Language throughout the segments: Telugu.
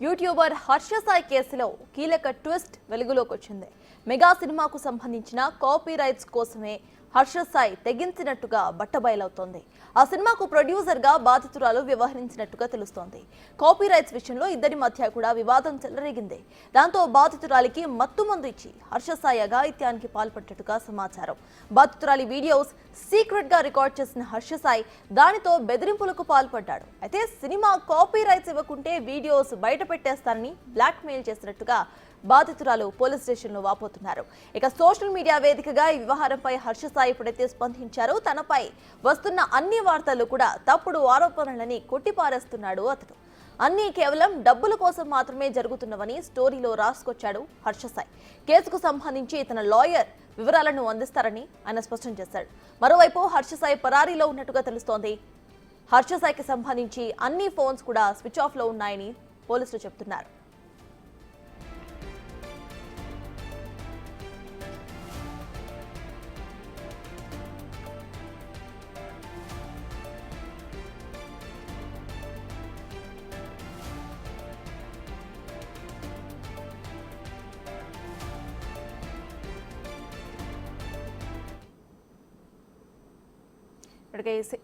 యూట్యూబర్ హర్ష సాయి కేసులో కీలక ట్విస్ట్ వెలుగులోకి వచ్చింది. మెగా సినిమాకు సంబంధించిన కాపీ రైట్స్ కోసమే హర్ష సాయి తెగించినట్టుగా బట్టబయలవుతోంది. ఆ సినిమాకు ప్రొడ్యూసర్ గా బాధితురాలు వ్యవహరించినట్టుగా తెలుస్తోంది. కాపీ రైట్స్ విషయంలో ఇద్దరి మధ్య కూడా వివాదం చెలరేగింది. దాంతో బాధితురాలికి మత్తుమందు ఇచ్చి హర్ష సాయి అఘాయిత్యానికి పాల్పడ్డట్టుగా సమాచారం. బాధితురాలి వీడియోస్ సీక్రెట్ గా రికార్డ్ చేసిన హర్ష సాయి దానితో బెదిరింపులకు పాల్పడ్డాడు. అయితే సినిమా కాపీ రైట్స్ ఇవ్వకుంటే వీడియోస్ బయట పెట్టేస్తానని బ్లాక్ మెయిల్ చేసినట్టుగా బాధితురాలు పోలీస్ స్టేషన్లో వాపోతున్నారు. ఇక సోషల్ మీడియా వేదికగా ఈ వ్యవహారంపై హర్ష సాయి ఇప్పుడైతే స్పందించారు. తనపై వస్తున్న అన్ని వార్తలు కూడా తప్పుడు ఆరోపణలని కొట్టిపారేస్తున్నాడు అతడు. అన్నీ కేవలం డబ్బుల కోసం మాత్రమే జరుగుతున్నవని స్టోరీలో రాసుకొచ్చాడు హర్ష సాయి. కేసుకు సంబంధించి తన లాయర్ వివరాలను అందిస్తారని ఆయన స్పష్టం చేశాడు. మరోవైపు హర్ష సాయి పరారీలో ఉన్నట్టుగా తెలుస్తోంది. హర్ష సాయికి సంబంధించి అన్ని ఫోన్స్ కూడా స్విచ్ ఆఫ్ లో ఉన్నాయని పోలీసులు చెబుతున్నారు.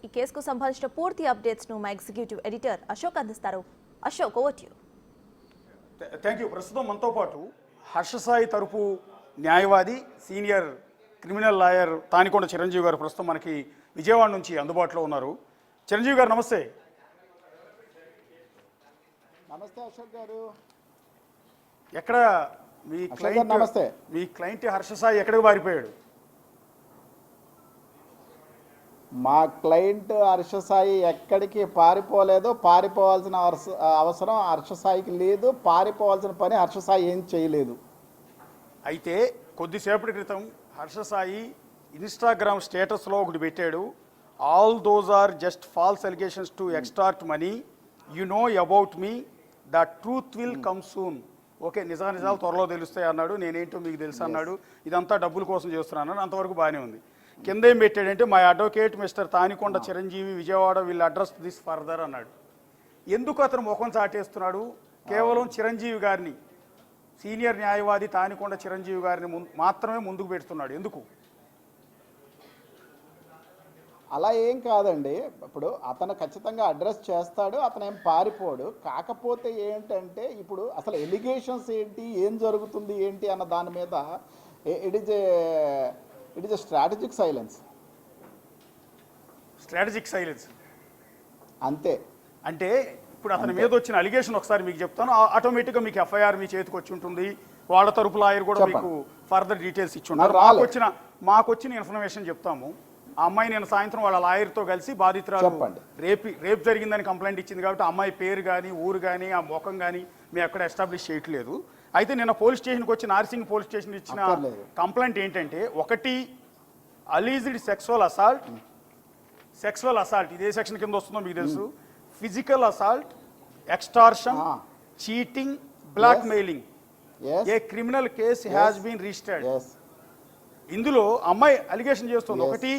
ఈ కేసుకు సంబంధించిన పూర్తి అప్డేట్స్ ను మా ఎగ్జిక్యూటివ్ ఎడిటర్ అశోక్ అందిస్తారు. Ashok, over to you. Thank you. ప్రస్తుతం మనతో పాటు హర్ష సాయి తరపు న్యాయవాది senior criminal lawyer Tanikonda Chiranjeevi గారు ప్రస్తుతం మనకి విజయవాడ నుంచి అందుబాటులో ఉన్నారు. చిరంజీవి గారు నమస్తే. నమస్తే అశోక్ గారు. ఎక్కడ మీ క్లయింట్? నమస్తే. మీ క్లయింట్ హర్ష సాయి ఎక్కడికి పారిపోయాడు? మా క్లయింట్ హర్ష సాయి ఎక్కడికి పారిపోలేదు. పారిపోవాల్సిన అవసరం హర్ష సాయికి లేదు. పారిపోవాల్సిన పని హర్ష సాయి ఏం చేయలేదు. అయితే కొద్దిసేపటి క్రితం హర్ష సాయి ఇన్స్టాగ్రామ్ స్టేటస్లో ఒకటి పెట్టాడు. All those are just false allegations to extort money. You know about me, the truth will come soon. Okay, నిజాలు త్వరలో తెలుస్తాయి అన్నాడు. నేనేంటో మీకు తెలుసు అన్నాడు. ఇదంతా డబ్బుల కోసం చేస్తున్నాను. అంతవరకు బాగానే ఉంది. కింద ఏం పెట్టాడంటే my advocate mister Tanikonda Chiranjeevi Vijayawada will address this further అన్నాడు. ఎందుకు అతను ముఖం చాటేస్తున్నాడు? కేవలం చిరంజీవి గారిని, సీనియర్ న్యాయవాది తానికొండ చిరంజీవి గారిని మాత్రమే ముందుకు పెడుతున్నాడు. ఎందుకు? అలా ఏం కాదండి. ఇప్పుడు అతను ఖచ్చితంగా అడ్రస్ చేస్తాడు. అతను ఏం పారిపోడు. కాకపోతే ఏంటంటే ఇప్పుడు అసలు ఎలిగేషన్స్ ఏంటి, ఏం జరుగుతుంది ఏంటి అన్న దాని మీద it is a strategic silence. Strategic silence అంతే. అంటే ఇప్పుడు అతని మీద వచ్చిన అలిగేషన్ ఒకసారి మీకు చెప్తాను. ఆటోమేటిక్గా మీకు ఎఫ్ఐఆర్ మీ చేతికి వచ్చి ఉంటుంది. వాళ్ళ తరపు లాయర్ కూడా మీకు ఫర్దర్ డీటెయిల్స్ ఇచ్చి ఉన్నారు. మాకు వచ్చిన ఇన్ఫర్మేషన్ చెప్తాము. ఆ అమ్మాయి నేను సాయంత్రం వాళ్ళ లాయర్తో కలిసి బాధితురాలు రేప్ జరిగిందని కంప్లైంట్ ఇచ్చింది కాబట్టి అమ్మాయి పేరు కానీ ఊరు కానీ ఆ ముఖం కానీ మేము ఎక్కడ ఎస్టాబ్లిష్ చేయట్లేదు. అయితే నిన్న పోలీస్ స్టేషన్కి వచ్చి నార్సింగ్ పోలీస్ స్టేషన్ ఇచ్చిన కంప్లైంట్ ఏంటంటే, ఒకటి అలీజ్డ్ సెక్సువల్ అసాల్ట్, ఇదే సెక్షన్ కింద వస్తుందో మీకు తెలుసు. Physical assault, extortion, cheating, blackmailing. A criminal case has been registered. ఇందులో అమ్మాయి అలిగేషన్ చేస్తుంది. ఒకటి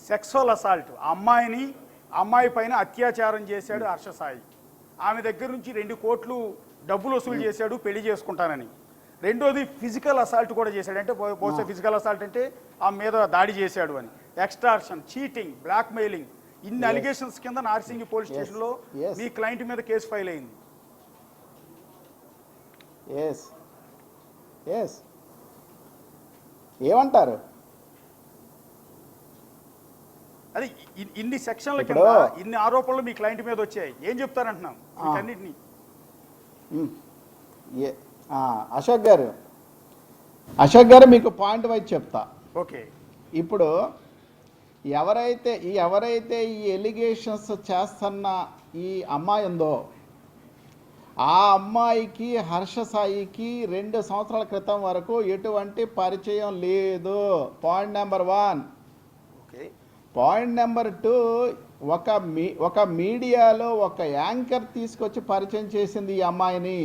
సెక్సువల్ అసాల్ట్, అమ్మాయి పైన అత్యాచారం చేశాడు హర్ష సాయి. ఆమె దగ్గర నుంచి 2 కోట్లు డబ్బులు వసూలు చేశాడు పెళ్లి చేసుకుంటానని. రెండోది ఫిజికల్ అసాల్ట్ కూడా చేశాడు. అంటే బహుశా ఫిజికల్ అసాల్ట్ అంటే ఆమె మీద దాడి చేశాడు అని. ఎక్స్టార్షన్, చీటింగ్, బ్లాక్ మెయిలింగ్, ఇన్ని అలిగేషన్స్ కింద నార్సింగి పోలీస్ స్టేషన్లో మీ క్లయింట్ మీద కేసు ఫైల్ అయింది. ఏమంటారు? అది ఇన్ని సెక్షన్ల కింద ఇన్ని ఆరోపణలు మీ క్లయింట్ మీద వచ్చాయి. ఏం చెప్తారంటున్నాం వీటన్నిటిని? అశోక్ గారు మీకు పాయింట్ వైజ్ చెప్తా. ఓకే. ఇప్పుడు ఎవరైతే ఈ ఎలిగేషన్స్ చేస్తున్న ఈ అమ్మాయి ఉందో ఆ అమ్మాయికి హర్ష సాయికి 2 సంవత్సరాల క్రితం వరకు ఎటువంటి పరిచయం లేదు. Point number 1. పాయింట్ నెంబర్ 2, ఒక మీడియాలో ఒక యాంకర్ తీసుకొచ్చి పరిచయం చేసింది ఈ అమ్మాయిని.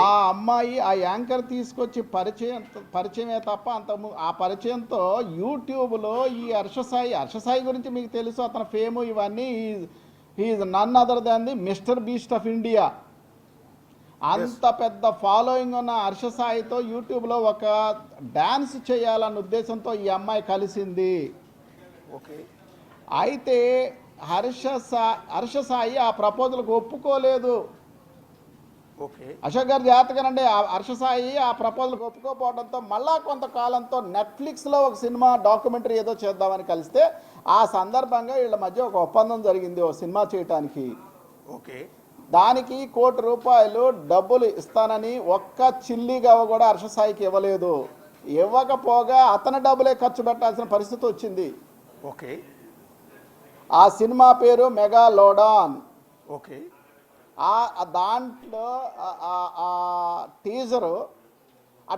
ఆ అమ్మాయి ఆ యాంకర్ తీసుకొచ్చి పరిచయమే తప్ప ఆ పరిచయంతో యూట్యూబ్లో ఈ హర్ష సాయి గురించి మీకు తెలుసు. అతని ఫేము ఇవన్నీ. He's none other than the mister beast of India. అంత పెద్ద ఫాలోయింగ్ ఉన్న హర్ష సాయితో యూట్యూబ్లో ఒక డ్యాన్స్ చేయాలన్న ఉద్దేశంతో ఈ అమ్మాయి కలిసింది. ఓకే. అయితే హర్ష సాయి ఆ ప్రపోజల్కి ఒప్పుకోలేదు. ఓకే. అశోక్ గారు జాగ్రత్తగానండి. హర్ష సాయి ఆ ప్రపోజల్కి ఒప్పుకోపోవడంతో మళ్ళా కొంతకాలంతో నెట్ఫ్లిక్స్లో ఒక సినిమా డాక్యుమెంటరీ ఏదో చేద్దామని కలిస్తే ఆ సందర్భంగా వీళ్ళ మధ్య ఒక ఒప్పందం జరిగింది ఓ సినిమా చేయటానికి. ఓకే. దానికి ₹1 కోటి డబ్బులు ఇస్తానని ఒక్క చిల్లిగా కూడా హర్ష సాయికి ఇవ్వలేదు. ఇవ్వకపోగా అతని డబ్బులే ఖర్చు పెట్టాల్సిన పరిస్థితి వచ్చింది. ఓకే. ఆ సినిమా పేరు మెగాలోడాన్. ఓకే. దాంట్లో ఆ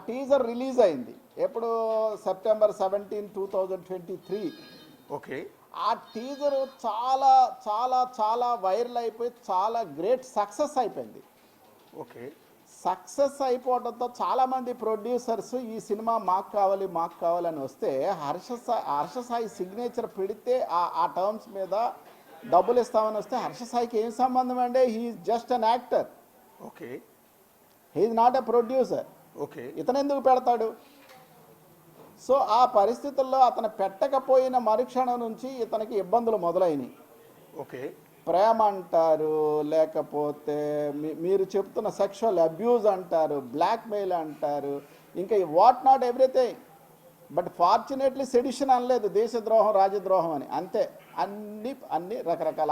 టీజర్ రిలీజ్ అయింది ఎప్పుడు? సెప్టెంబర్ 17, 2023. ఓకే. ఆ టీజర్ చాలా చాలా చాలా వైరల్ అయిపోయి చాలా గ్రేట్ సక్సెస్ అయిపోయింది. ఓకే. సక్సెస్ అయిపోవడంతో చాలామంది ప్రొడ్యూసర్స్ ఈ సినిమా మాకు కావాలి అని వస్తే హర్ష సాయి సిగ్నేచర్ పెడితే ఆ టర్మ్స్ మీద డబ్బులు ఇస్తామని వస్తే హర్ష సాయికి ఏం సంబంధం అండి? He's just an actor. Okay. He's not a producer. Okay. ఇతను ఎందుకు పెడతాడు? సో ఆ పరిస్థితుల్లో అతను పెట్టకపోయిన మరుక్షణం నుంచి ఇతనికి ఇబ్బందులు మొదలైనవి. ఓకే. ప్రేమ అంటారు, లేకపోతే మీరు చెప్తున్న సెక్షువల్ అబ్యూజ్ అంటారు, బ్లాక్మెయిల్ అంటారు, ఇంకా what not everything. But fortunately sedition అనలేదు, దేశద్రోహం రాజద్రోహం అని. అంతే. అన్ని రకరకాల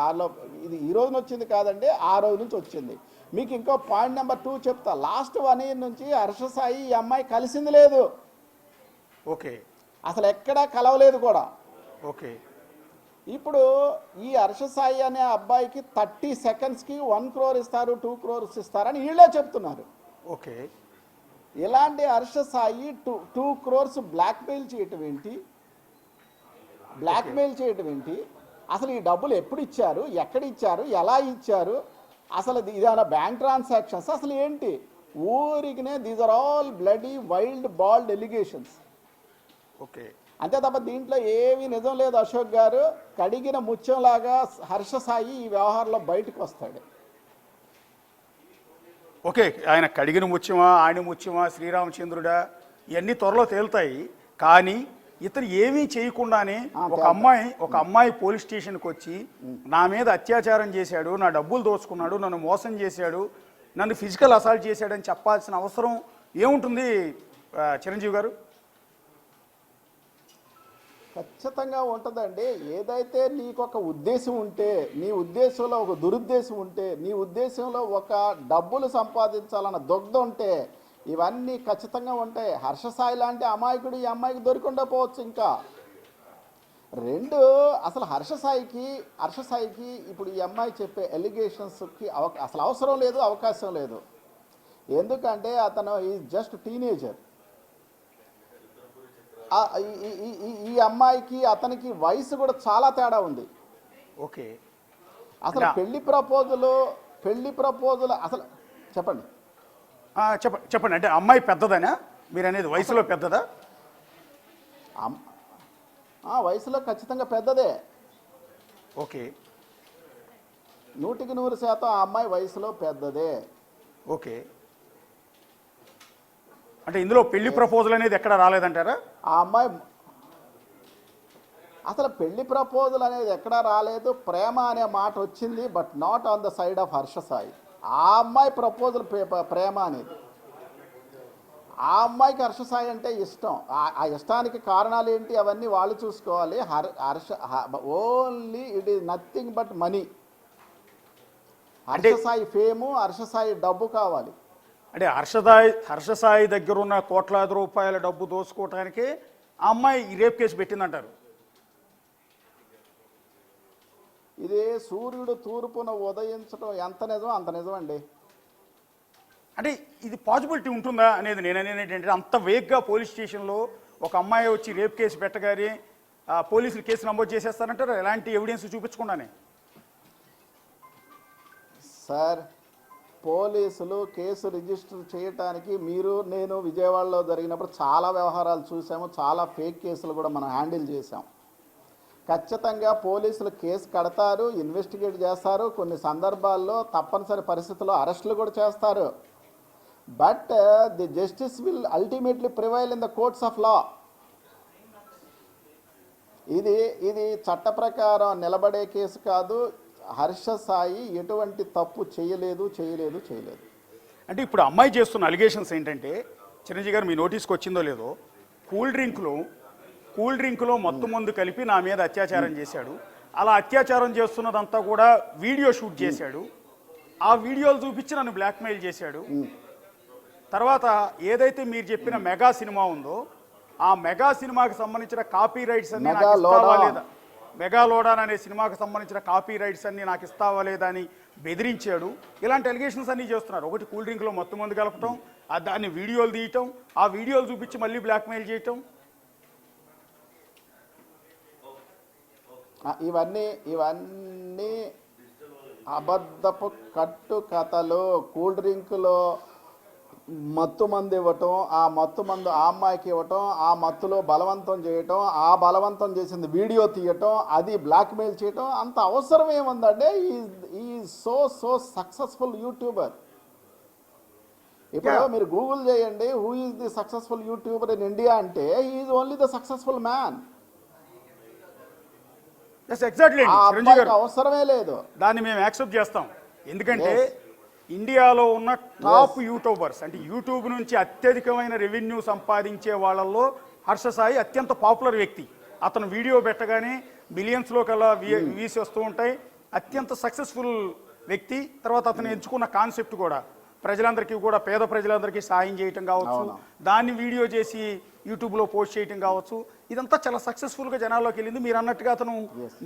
ఇది ఈ రోజున వచ్చింది కాదండి, ఆ రోజు నుంచి వచ్చింది. మీకు ఇంకో పాయింట్ నెంబర్ 2 చెప్తా. లాస్ట్ 1 year నుంచి హర్ష సాయి ఈ అమ్మాయి కలిసింది లేదు. ఓకే. అసలు ఎక్కడా కలవలేదు కూడా. ఓకే. ఇప్పుడు ఈ హర్ష సాయి అనే అబ్బాయికి 30 secondsకి 1 crore ఇస్తారు, 2 crores ఇస్తారని వీళ్ళే చెప్తున్నారు. ఓకే. ఇలాంటి హర్ష సాయి 2 crores బ్లాక్మెయిల్ చేయటం ఏంటి? అసలు ఈ డబ్బులు ఎప్పుడు ఇచ్చారు, ఎక్కడ ఇచ్చారు, ఎలా ఇచ్చారు, అసలు ఇదేమైనా బ్యాంక్ ట్రాన్సాక్షన్స్, అసలు ఏంటి? ఊరికినే these are all bloody wild bald allegations. Okay. అంతే తప్ప దీంట్లో ఏమీ నిజం లేదు. అశోక్ గారు కడిగిన ముత్యంలాగా హర్ష సాయి ఈ వ్యవహారంలో బయటకు వస్తాడు. ఓకే. ఆయన కడిగిన ముత్యమా, ఆయన ముత్యమా, శ్రీరామచంద్రుడా, ఇవన్నీ త్వరలో తేలుతాయి. కానీ ఇతను ఏమీ చేయకుండానే ఒక అమ్మాయి పోలీస్ స్టేషన్కి వచ్చి నా మీద అత్యాచారం చేశాడు, నా డబ్బులు దోచుకున్నాడు, నన్ను మోసం చేశాడు, నన్ను ఫిజికల్ అసాల్ట్ చేశాడని చెప్పాల్సిన అవసరం ఏముంటుంది చిరంజీవి గారు? ఖచ్చితంగా ఉంటుందండి. ఏదైతే నీకు ఒక ఉద్దేశం ఉంటే, నీ ఉద్దేశంలో ఒక దురుద్దేశం ఉంటే, నీ ఉద్దేశంలో ఒక డబ్బులు సంపాదించాలన్న దొగ్ధ ఉంటే ఇవన్నీ ఖచ్చితంగా ఉంటాయి. హర్ష సాయి లాంటి అమాయకుడు ఈ అమ్మాయికి దొరికిండా పోవచ్చు. ఇంకా 2 అసలు హర్ష సాయికి ఇప్పుడు ఈ అమ్మాయి చెప్పే ఎలిగేషన్స్కి అసలు అవసరం లేదు, అవకాశం లేదు. ఎందుకంటే అతను ఈజ్ జస్ట్ టీనేజర్. ఈ అమ్మాయికి అతనికి వయసు కూడా చాలా తేడా ఉంది. ఓకే. అసలు పెళ్లి ప్రపోజల్ అసలు చెప్పండి. చెప్పండి. అంటే అమ్మాయి పెద్దదనా మీరు అనేది? వయసులో పెద్దదా? వయసులో ఖచ్చితంగా పెద్దదే. ఓకే. 100% ఆ అమ్మాయి వయసులో పెద్దదే. ఓకే. అంటే ఇందులో పెళ్లి ప్రపోజల్ అనేది ఎక్కడ రాలేదంటారా? ఆ అమ్మాయి అసలు పెళ్లి ప్రపోజల్ అనేది ఎక్కడా రాలేదు. ప్రేమ అనే మాట వచ్చింది, but not on the side of Harsha Sai. ఆ అమ్మాయి ప్రపోజల్ ప్రేమ అనేది. ఆ అమ్మాయికి హర్ష సాయి అంటే ఇష్టం. ఆ ఇష్టానికి కారణాలు ఏంటి అవన్నీ వాళ్ళు చూసుకోవాలి. Only it is nothing but money. Harsha Sai fame, Harsha Sai డబ్బు కావాలి. అంటే హర్ష సాయి దగ్గర ఉన్న కోట్లాది రూపాయల డబ్బు దోచుకోవటానికి ఆ అమ్మాయి రేప్ కేసు పెట్టిందంటారు. ఇదే సూర్యుడు తూర్పున ఉదయించడం ఎంత నిజం అంత నిజం అండి. అంటే ఇది పాసిబిలిటీ ఉంటుందా అనేది నేను అనేది ఏంటంటే, అంత వేగ్గా పోలీస్ స్టేషన్లో ఒక అమ్మాయి వచ్చి రేప్ కేసు పెట్టగానే పోలీసులు కేసు నమోదు చేసేస్తారంటారు ఎలాంటి ఎవిడెన్స్ చూపించకుండానే? సార్, పోలీసులు కేసు రిజిస్టర్ చేయడానికి నేను విజయవాడలో జరిగినప్పుడు చాలా వ్యవహారాలు చూసాము. చాలా ఫేక్ కేసులు కూడా మనం హ్యాండిల్ చేసాం. ఖచ్చితంగా పోలీసులు కేసు కడతారు, ఇన్వెస్టిగేట్ చేస్తారు, కొన్ని సందర్భాల్లో తప్పనిసరి పరిస్థితుల్లో అరెస్టులు కూడా చేస్తారు. But the justice will ultimately prevail in the courts of law. ఇది చట్ట ప్రకారం నిలబడే కేసు కాదు. హర్ష సాయి ఎటువంటి తప్పు చేయలేదు. అంటే ఇప్పుడు అమ్మాయి చేస్తున్న అలిగేషన్స్ ఏంటంటే, చిరంజీవి గారు మీ నోటీస్కి వచ్చిందో లేదో, కూల్ డ్రింక్లో మత్తు మందు కలిపి నా మీద అత్యాచారం చేశాడు. అలా అత్యాచారం చేస్తున్నదంతా కూడా వీడియో షూట్ చేశాడు. ఆ వీడియోలు చూపించి నన్ను బ్లాక్మెయిల్ చేశాడు. తర్వాత ఏదైతే మీరు చెప్పిన మెగా సినిమా ఉందో, ఆ మెగా సినిమాకి సంబంధించిన కాపీ రైట్స్ అన్ని నాకు ఇస్తావా లేదా, మెగాలోడాన్ అనే సినిమాకి సంబంధించిన కాపీ రైట్స్ అన్ని నాకు ఇస్తావా లేదా అని బెదిరించాడు. ఇలాంటి అలిగేషన్స్ అన్ని చేస్తున్నారు. ఒకటి కూల్ డ్రింక్లో మత్తు మందు కలపటం, దాన్ని వీడియోలు తీయటం, ఆ వీడియోలు చూపించి మళ్ళీ బ్లాక్మెయిల్ చేయటం. ఇవన్నీ అబద్ధపు కట్టు కథలు. కూల్ డ్రింక్లో మత్తు మందు ఇవ్వటం, ఆ మత్తు మందు ఆ అమ్మాయికి ఇవ్వటం, ఆ మత్తులో బలవంతం చేయటం, ఆ బలవంతం చేసింది వీడియో తీయటం, అది బ్లాక్మెయిల్ చేయటం, అంత అవసరం ఏముందంటే ఈ సో సక్సెస్ఫుల్ యూట్యూబర్. ఇప్పుడు మీరు గూగుల్ చేయండి, who is the successful YouTuber in India అంటే he is only the successful man. Exactly అవసరమే లేదు. దాన్ని మేము యాక్సెప్ట్ చేస్తాం. ఎందుకంటే ఇండియాలో ఉన్న టాప్ యూట్యూబర్స్, అంటే యూట్యూబ్ నుంచి అత్యధికమైన రెవెన్యూ సంపాదించే వాళ్ళల్లో హర్ష సాయి అత్యంత పాపులర్ వ్యక్తి. అతను వీడియో పెట్టగానే మిలియన్స్లో కల్లా వ్యూస్ వస్తూ ఉంటాయి. అత్యంత సక్సెస్ఫుల్ వ్యక్తి. తర్వాత అతను ఎంచుకున్న కాన్సెప్ట్ కూడా ప్రజలందరికీ కూడా, పేద ప్రజలందరికీ సాయం చేయటం కావచ్చు, దాన్ని వీడియో చేసి యూట్యూబ్లో పోస్ట్ చేయటం కావచ్చు, ఇదంతా చాలా సక్సెస్ఫుల్గా జనాల్లోకి వెళ్ళింది. మీరు అన్నట్టుగా అతను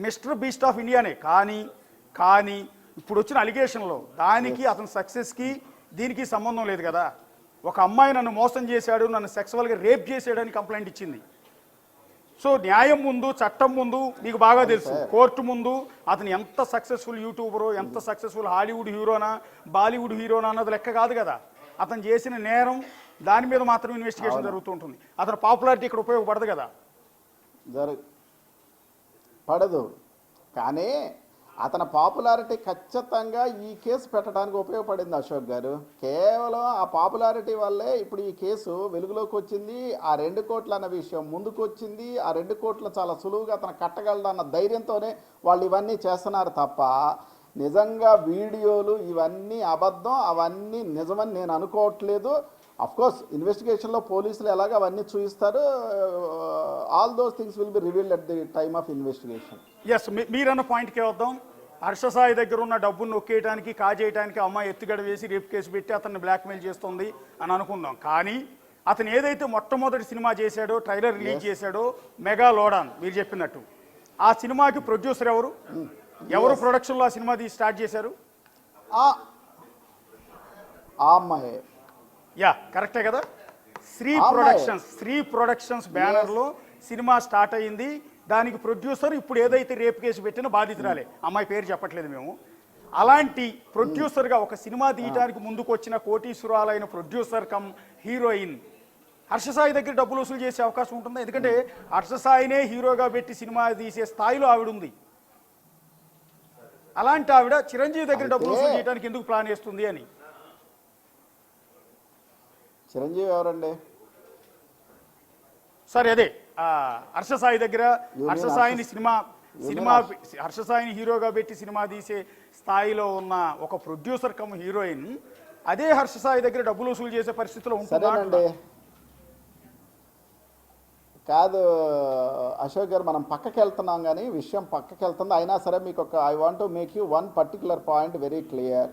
మిస్టర్ బీస్ట్ ఆఫ్ ఇండియానే. కానీ ఇప్పుడు వచ్చిన అలిగేషన్లో దానికి అతని సక్సెస్కి దీనికి సంబంధం లేదు కదా. ఒక అమ్మాయి నన్ను మోసం చేశాడు, నన్ను సెక్సువల్గా రేప్ చేశాడని కంప్లైంట్ ఇచ్చింది. సో న్యాయం ముందు, చట్టం ముందు మీకు బాగా తెలుసు, కోర్టు ముందు అతను ఎంత సక్సెస్ఫుల్ యూట్యూబరో, ఎంత సక్సెస్ఫుల్ హాలీవుడ్ హీరోనా, బాలీవుడ్ హీరోనా అన్నది లెక్క కాదు కదా. అతను చేసిన నేరం దాని మీద మాత్రం ఇన్వెస్టిగేషన్ జరుగుతూ ఉంటుంది. అతని పాపులారిటీ ఇక్కడ ఉపయోగపడదు కదా. పడదు. కానీ అతని పాపులారిటీ ఖచ్చితంగా ఈ కేసు పెట్టడానికి ఉపయోగపడింది అశోక్ గారు. కేవలం ఆ పాపులారిటీ వల్లే ఇప్పుడు ఈ కేసు వెలుగులోకి వచ్చింది. ఆ 2 కోట్లు అన్న విషయం ముందుకు వచ్చింది. ఆ 2 కోట్లు చాలా సులువుగా అతను కట్టగలడన్న ధైర్యంతోనే వాళ్ళు ఇవన్నీ చేస్తున్నారు తప్ప, నిజంగా వీడియోలు ఇవన్నీ అబద్ధం, అవన్నీ నిజమని నేను అనుకోవట్లేదు. అఫ్కోర్స్ ఇన్వెస్టిగేషన్లో పోలీసులు ఎలాగ అవన్నీ చూపిస్తారు. All those things will be revealed at the time of investigation. Yes, మీరన్న పాయింట్కే వద్దాం. హర్ష సాయి దగ్గర ఉన్న డబ్బును నొక్కేయడానికి, కాజేయడానికి అమ్మాయి ఎత్తుగడ వేసి రేపు కేసు పెట్టి అతన్ని బ్లాక్మెయిల్ చేస్తుంది అని అనుకుందాం. కానీ అతను ఏదైతే మొట్టమొదటి సినిమా చేశాడో, ట్రైలర్ రిలీజ్ చేశాడో, మెగాలోడాన్ మీరు చెప్పినట్టు, ఆ సినిమాకి ప్రొడ్యూసర్ ఎవరు ప్రొడక్షన్లో ఆ సినిమా స్టార్ట్ చేశారు? ఆ అమ్మాయి. యా, కరెక్టే కదా. శ్రీ ప్రొడక్షన్స్ బ్యానర్లో సినిమా స్టార్ట్ అయ్యింది. దానికి ప్రొడ్యూసర్ ఇప్పుడు ఏదైతే రేపు కేసు పెట్టిన బాధితురాలే, అమ్మాయి పేరు చెప్పట్లేదు మేము. అలాంటి ప్రొడ్యూసర్గా ఒక సినిమా తీయడానికి ముందుకు వచ్చిన కోటీశ్వరాలైన producer cum heroine Harsha Sai దగ్గర డబ్బులు వసూలు చేసే అవకాశం ఉంటుందా? ఎందుకంటే హర్ష సాయినే హీరోగా పెట్టి సినిమా తీసే స్థాయిలో ఆవిడ ఉంది. అలాంటి ఆవిడ చిరంజీవి దగ్గర డబ్బులు వసూలు చేయడానికి ఎందుకు ప్లాన్ చేస్తుంది అని. చిరంజీవి ఎవరండి? సరే, అదే హర్ష సాయి దగ్గర హర్ష సాయిని హీరోగా పెట్టి సినిమా తీసే స్థాయిలో ఉన్న ఒక ప్రొడ్యూసర్ కమ్ హీరోయిన్ అదే హర్ష సాయి దగ్గర డబ్బులు వసూలు చేసే పరిస్థితిలో ఉంటుందండి. కాదు అశోక్ గారు, మనం పక్కకి వెళ్తున్నాం కానీ విషయం పక్కకి వెళ్తుంది. అయినా సరే మీకు I want to make you one particular point very clear.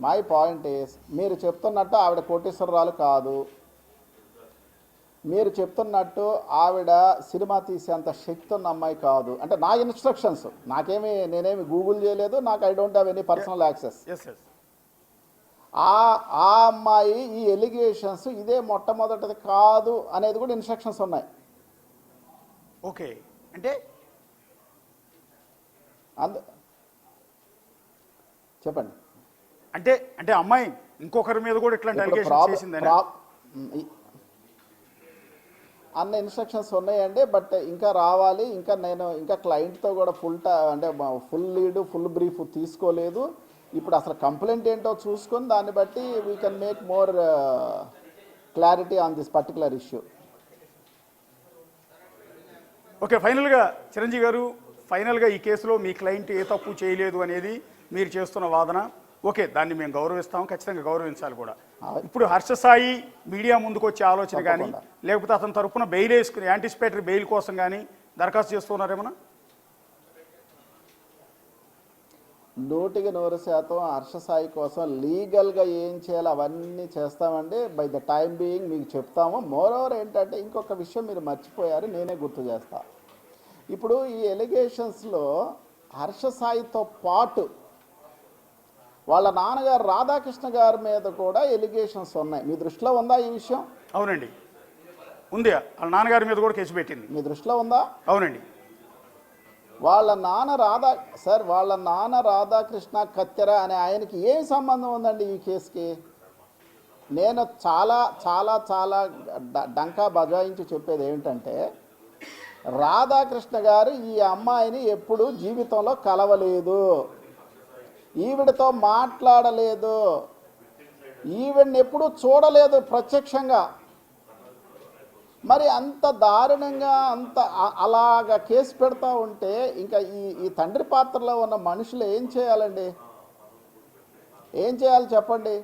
My point is, మీరు చెప్తున్నట్టు ఆవిడ కోటీశ్వరరాలు కాదు. మీరు చెప్తున్నట్టు ఆవిడ సినిమా తీసేంత శక్తి ఉన్న అమ్మాయి కాదు. అంటే నా ఇన్స్ట్రక్షన్స్, నేనేమి గూగుల్ చేయలేదు, నాకు I don't have any personal access. ఆ అమ్మాయి ఈ ఎలిగేషన్స్ ఇదే మొట్టమొదటిది కాదు అనేది కూడా ఇన్స్ట్రక్షన్స్ ఉన్నాయి. ఓకే, అంటే చెప్పండి. అంటే అమ్మాయి ఇంకొకరి మీద కూడా ఇట్లాంటి అలిగేషన్స్ చేసిందని అన్న ఇన్స్ట్రక్షన్స్ ఉన్నాయండి. బట్ ఇంకా రావాలి. ఇంకా నేను క్లయింట్తో కూడా ఫుల్ లీడ్ ఫుల్ బ్రీఫ్ తీసుకోలేదు. ఇప్పుడు అసలు కంప్లైంట్ ఏంటో చూసుకొని దాన్ని బట్టి we can make more clarity on this particular issue. Okay, ఫైనల్గా చిరంజీవి గారు, ఫైనల్గా ఈ కేసులో మీ క్లయింట్ ఏ తప్పు చేయలేదు అనేది మీరు చేస్తున్న వాదన. ఓకే, దాన్ని మేము గౌరవిస్తాం, ఖచ్చితంగా గౌరవించాలి కూడా. ఇప్పుడు హర్షసాయి మీడియా ముందుకు వచ్చే ఆలోచన కానీ, లేకపోతే అతని తరపున బెయిల్ వేసుకుని యాంటిసిపేటరీ బెయిల్ కోసం కానీ దరఖాస్తు చేస్తున్నారేమన్నా? 100% హర్షసాయి కోసం లీగల్గా ఏం చేయాలో అవన్నీ చేస్తామండి. బై ద టైం బీయింగ్ మీకు చెప్తాము. మోరోవర్ ఏంటంటే ఇంకొక విషయం మీరు మర్చిపోయారు, నేనే గుర్తు చేస్తా. ఇప్పుడు ఈ ఎలిగేషన్స్లో హర్షసాయితో పాటు వాళ్ళ నాన్నగారు రాధాకృష్ణ గారి మీద కూడా ఎలిగేషన్స్ ఉన్నాయి. మీ దృష్టిలో ఉందా ఈ విషయం? అవునండి, ఉంది. వాళ్ళ నాన్నగారి మీద కూడా కేసు పెట్టింది. మీ దృష్టిలో ఉందా? అవునండి. వాళ్ళ నాన్న రాధాకృష్ణ కత్తెర అనే ఆయనకి ఏం సంబంధం ఉందండి ఈ కేసుకి? నేను చాలా చాలా చాలా డంకా బజాయించి చెప్పేది ఏమిటంటే, రాధాకృష్ణ గారు ఈ అమ్మాయిని ఎప్పుడూ జీవితంలో కలవలేదు, ఈవిడతో మాట్లాడలేదు, ఈవిడ్ని ఎప్పుడూ చూడలేదు ప్రత్యక్షంగా. మరి అంత దారుణంగా అలాగా కేసు పెడతా ఉంటే ఇంకా ఈ తండ్రి పాత్రలో ఉన్న మనుషులు ఏం చేయాలండి? ఏం చేయాలి చెప్పండి?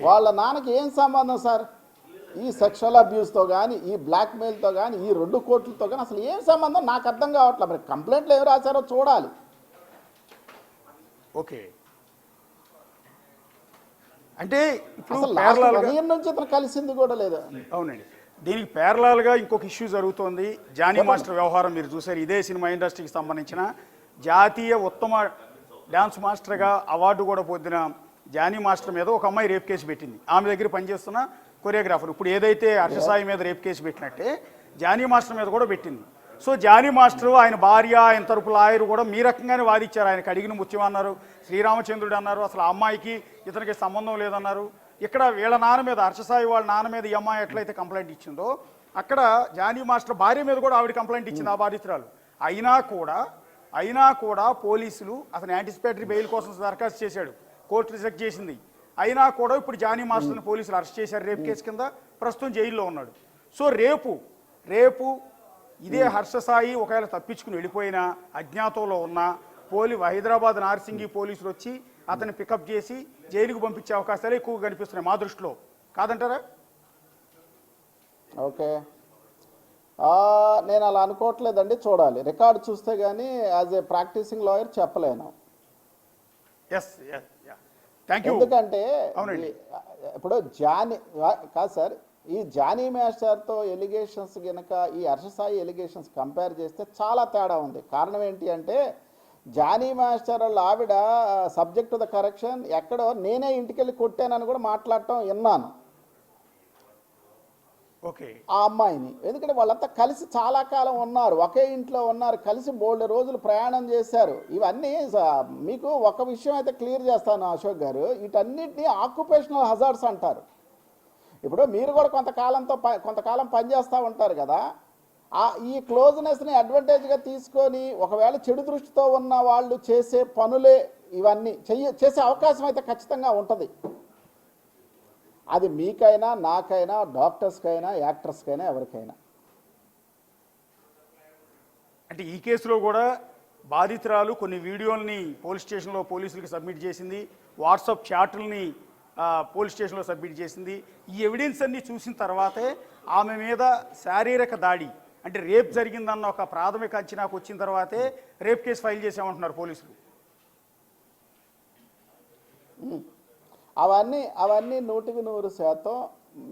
వాళ్ళ నాన్నకి ఏం సంబంధం సార్ ఈ సెక్షువల్ అబ్యూస్తో కానీ, ఈ బ్లాక్మెయిల్తో కానీ, ఈ 2 కోట్లతో కానీ అసలు ఏం సంబంధం? నాకు అర్థం కావట్లేదు. మరి కంప్లైంట్లు ఏమి రాశారో చూడాలి. ఓకే, అంటే ఇప్పుడు నుంచి ఇతను కలిసింది కూడా లేదు. అవునండి, దీనికి ప్యారలాల్గా ఇంకొక ఇష్యూ జరుగుతోంది. జానీ మాస్టర్ వ్యవహారం మీరు చూసారు. ఇదే సినిమా ఇండస్ట్రీకి సంబంధించిన జాతీయ ఉత్తమ డ్యాన్స్ మాస్టర్గా అవార్డు కూడా పొందిన జానీ మాస్టర్ మీద ఒక అమ్మాయి రేప్ కేసు పెట్టింది. ఆమె దగ్గర పనిచేస్తున్న కొరియోగ్రాఫర్. ఇప్పుడు ఏదైతే హర్షసాయి మీద రేప్ కేసు పెట్టినట్టే జానీ మాస్టర్ మీద కూడా పెట్టింది. సో జానీ మాస్టర్, ఆయన భార్య, ఆయన తరపు లాయర్ కూడా మీ రకంగానే వాదించారు. ఆయనకు అడిగిన ముత్యం అన్నారు, శ్రీరామచంద్రుడు అన్నారు, అసలు ఆ అమ్మాయికి ఇతనికి సంబంధం లేదన్నారు. ఇక్కడ వీళ్ళ నాన్న మీద, హర్షసాయి వాళ్ళ నాన్న మీద ఈ అమ్మాయి ఎట్లయితే కంప్లైంట్ ఇచ్చిందో, అక్కడ జానీ మాస్టర్ భార్య మీద కూడా ఆవిడ కంప్లైంట్ ఇచ్చింది, ఆ బాధితురాలు. అయినా కూడా పోలీసులు అతను యాంటిసిపేటరీ బెయిల్ కోసం దరఖాస్తు చేశాడు, కోర్టు రిజెక్ట్ చేసింది. అయినా కూడా ఇప్పుడు జానీ మాస్టర్ని పోలీసులు అరెస్ట్ చేశారు రేప్ కేసు కింద. ప్రస్తుతం జైల్లో ఉన్నాడు. సో రేపు ఇదే హర్షసాయి ఒకవేళ తప్పించుకుని వెళ్ళిపోయినా, అజ్ఞాతంలో ఉన్న హైదరాబాద్ నార్సింగి పోలీసులు వచ్చి అతన్ని పికప్ చేసి జైలుకు పంపించే అవకాశాలు ఎక్కువగా కనిపిస్తున్నాయి మా దృష్టిలో. కాదంటారా? ఓకే, నేను అలా అనుకోవట్లేదండి. చూడాలి, రికార్డు చూస్తే కానీ యాజ్ ఏ ప్రాక్టీసింగ్ లాయర్ చెప్పలేను. ఎందుకంటే ఇప్పుడు కాదు సార్, ఈ జానీ మాస్టర్తో ఎలిగేషన్స్ కనుక ఈ హర్షసాయి ఎలిగేషన్స్ కంపేర్ చేస్తే చాలా తేడా ఉంది. కారణం ఏంటి అంటే, జానీ మాస్టర్ వాళ్ళ ఆవిడ సబ్జెక్ట్ టు ద కరెక్షన్ ఎక్కడో నేనే ఇంటికెళ్ళి కొట్టానని కూడా మాట్లాడటం విన్నాను ఆ అమ్మాయిని. ఎందుకంటే వాళ్ళంతా కలిసి చాలా కాలం ఉన్నారు, ఒకే ఇంట్లో ఉన్నారు, కలిసి 3 రోజులు ప్రయాణం చేశారు. ఇవన్నీ మీకు ఒక విషయం అయితే క్లియర్ చేస్తాను అశోక్ గారు, వీటన్నిటినీ ఆక్యుపేషనల్ హజార్డ్స్ అంటారు. ఇప్పుడు మీరు కూడా కొంతకాలం పనిచేస్తూ ఉంటారు కదా, ఈ క్లోజ్నెస్ని అడ్వాంటేజ్గా తీసుకొని ఒకవేళ చెడు దృష్టితో ఉన్న వాళ్ళు చేసే పనులే ఇవన్నీ చేసే అవకాశం అయితే ఖచ్చితంగా ఉంటుంది. అది మీకైనా, నాకైనా, డాక్టర్స్కైనా, యాక్టర్స్కైనా, ఎవరికైనా. అంటే ఈ కేసులో కూడా బాధితురాలు కొన్ని వీడియోల్ని పోలీస్ స్టేషన్లో పోలీసులకి సబ్మిట్ చేసింది, వాట్సాప్ చాట్లని పోలీస్ స్టేషన్లో సబ్మిట్ చేసింది. ఈ ఎవిడెన్స్ అన్ని చూసిన తర్వాతే ఆమె మీద శారీరక దాడి అంటే రేప్ జరిగిందన్న ఒక ప్రాథమిక అంచనాకు వచ్చిన తర్వాతే రేప్ కేసు ఫైల్ చేసామంటున్నారు పోలీసులు. అవన్నీ 100%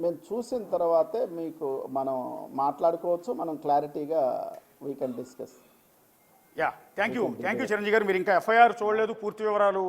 మేము చూసిన తర్వాతే మీకు మనం మాట్లాడుకోవచ్చు, మనం క్లారిటీగా we can discuss. Thank you Chiranjeevi గారు. మీరు ఇంకా ఎఫ్ఐఆర్ చూడలేదు, పూర్తి వివరాలు